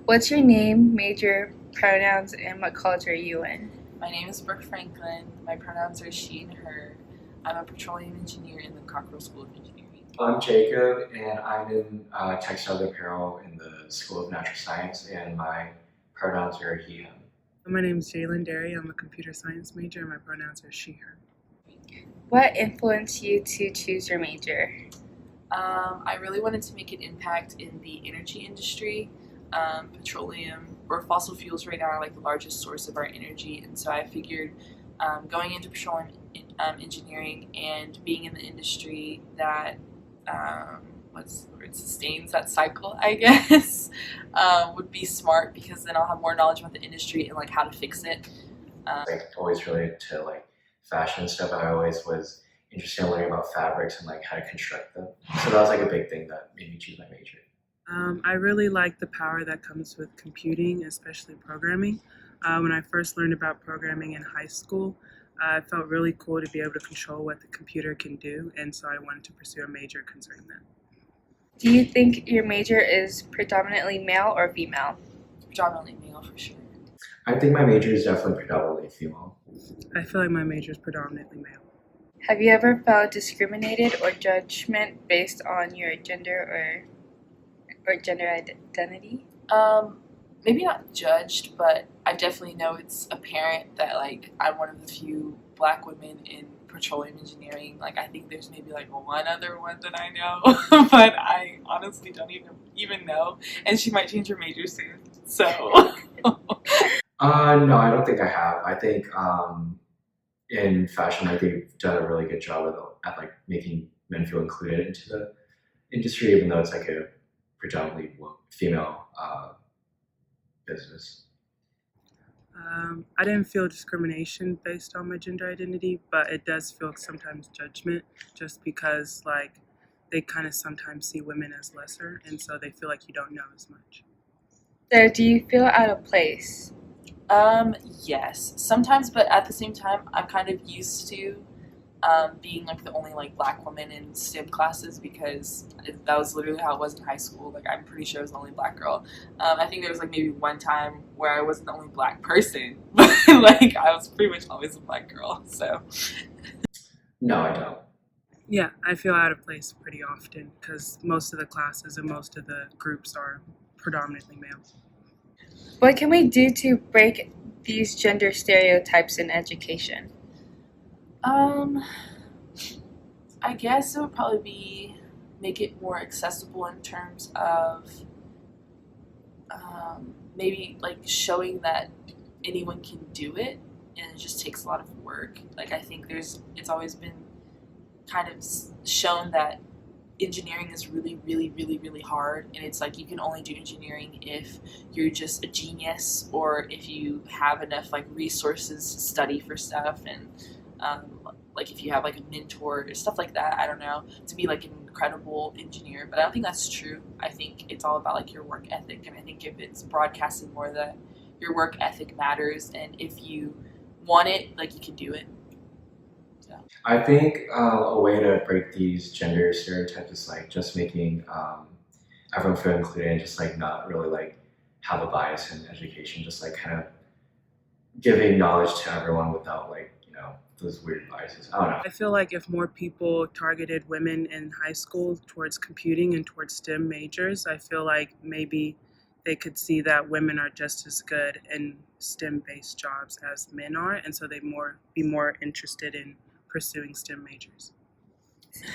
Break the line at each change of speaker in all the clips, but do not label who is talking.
What's your name, major, pronouns, and what college are you in?
My name is Brooke Franklin. My pronouns are she and her. I'm a petroleum engineer in the Cockrell School of Engineering.
I'm Jacob, and I'm in textile and apparel in the School of Natural Science, and my pronouns are he, him.
My name is Jalen Derry. I'm a computer science major, and my pronouns are she, her.
What influenced you to choose your major?
I really wanted to make an impact in the energy industry. Petroleum or fossil fuels right now are like the largest source of our energy, and so I figured going into petroleum engineering and being in the industry that sustains that cycle, I guess, would be smart, because then I'll have more knowledge about the industry and like how to fix it.
Always related to like fashion and stuff. I always was interested in learning about fabrics and like how to construct them. So that was like a big thing that made me choose my major.
I really like the power that comes with computing, especially programming. When I first learned about programming in high school, it felt really cool to be able to control what the computer can do, and so I wanted to pursue a major concerning that.
Do you think your major is predominantly male or female?
Predominantly male for sure.
I think my major is definitely predominantly female.
I feel like my major is predominantly male.
Have you ever felt discriminated or judgment based on your gender or gender identity?
Maybe not judged, but I definitely know it's apparent that like I'm one of the few Black women in petroleum engineering. Like I think there's maybe like one other one that I know, but I honestly don't even know. And she might change her major soon. So
No, I don't think I have. I think in fashion, like they've done a really good job at like making men feel included into the industry, even though it's like a predominantly female business.
I didn't feel discrimination based on my gender identity, but it does feel sometimes judgment, just because like they kind of sometimes see women as lesser, and so they feel like you don't know as much.
So do you feel out of place?
Yes, sometimes, but at the same time, I'm kind of used to being like the only like Black woman in STEM classes, because that was literally how it was in high school. Like I'm pretty sure I was the only Black girl. I think there was like maybe one time where I wasn't the only Black person, but like I was pretty much always a Black girl. So
No, I don't.
Yeah, I feel out of place pretty often because most of the classes and most of the groups are predominantly male.
What can we do to break these gender stereotypes in education?
I guess it would probably be make it more accessible in terms of maybe like showing that anyone can do it, and it just takes a lot of work. Like I think it's always been kind of shown that engineering is really, really, really, really hard, and it's like you can only do engineering if you're just a genius or if you have enough like resources to study for stuff, and like if you have like a mentor or stuff like that. I don't know, to be like an incredible engineer. But I don't think that's true. I think it's all about like your work ethic, and I think if it's broadcasted more that your work ethic matters, and if you want it, like you can do it.
I think a way to break these gender stereotypes is like just making everyone feel included, and just like not really like have a bias in education, just like kind of giving knowledge to everyone without like, those weird biases. I don't know.
I feel like if more people targeted women in high school towards computing and towards STEM majors, I feel like maybe they could see that women are just as good in STEM-based jobs as men are, and so they'd be more interested in pursuing STEM majors.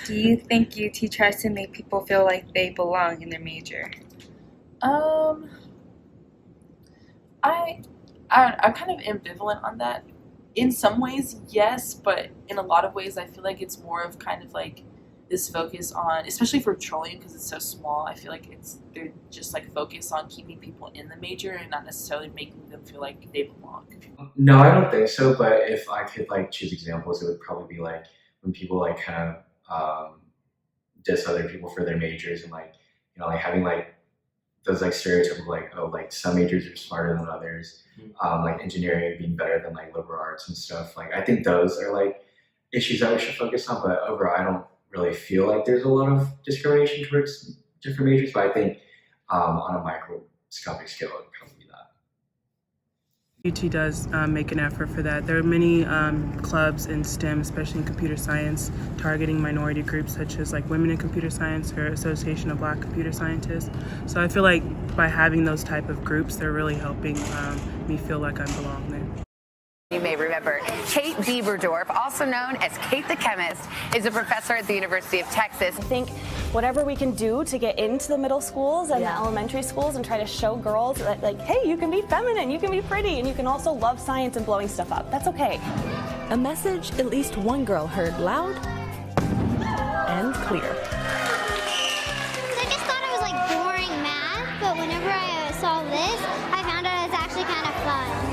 Do you think UT tries to make people feel like they belong in their major?
I'm kind of ambivalent on that. In some ways, yes, but in a lot of ways, I feel like it's more of kind of like this focus on, especially for petroleum because it's so small. I feel like they're just like focused on keeping people in the major and not necessarily making them feel like they belong.
No, I don't think so. But if I could like choose examples, it would probably be like when people like kind of diss other people for their majors, and like like having like those like stereotypical like, oh, like some majors are smarter than others, like engineering being better than like liberal arts and stuff. Like I think those are like issues that we should focus on. But overall, I don't really feel like there's a lot of discrimination towards different majors. But I think on a micro microscopic scale, it would probably be that.
UT does make an effort for that. There are many clubs in STEM, especially in computer science, targeting minority groups such as like Women in Computer Science or Association of Black Computer Scientists. So I feel like by having those type of groups, they're really helping me feel like I belong there.
You may remember Kate Bieberdorf, also known as Kate the Chemist, is a professor at the University of Texas.
I think whatever we can do to get into the middle schools and the elementary schools and try to show girls that, like, hey, you can be feminine, you can be pretty, and you can also love science and blowing stuff up. That's okay.
A message at least one girl heard loud and clear.
I just thought it was like boring math, but whenever I saw this, I found out it's actually kind of fun.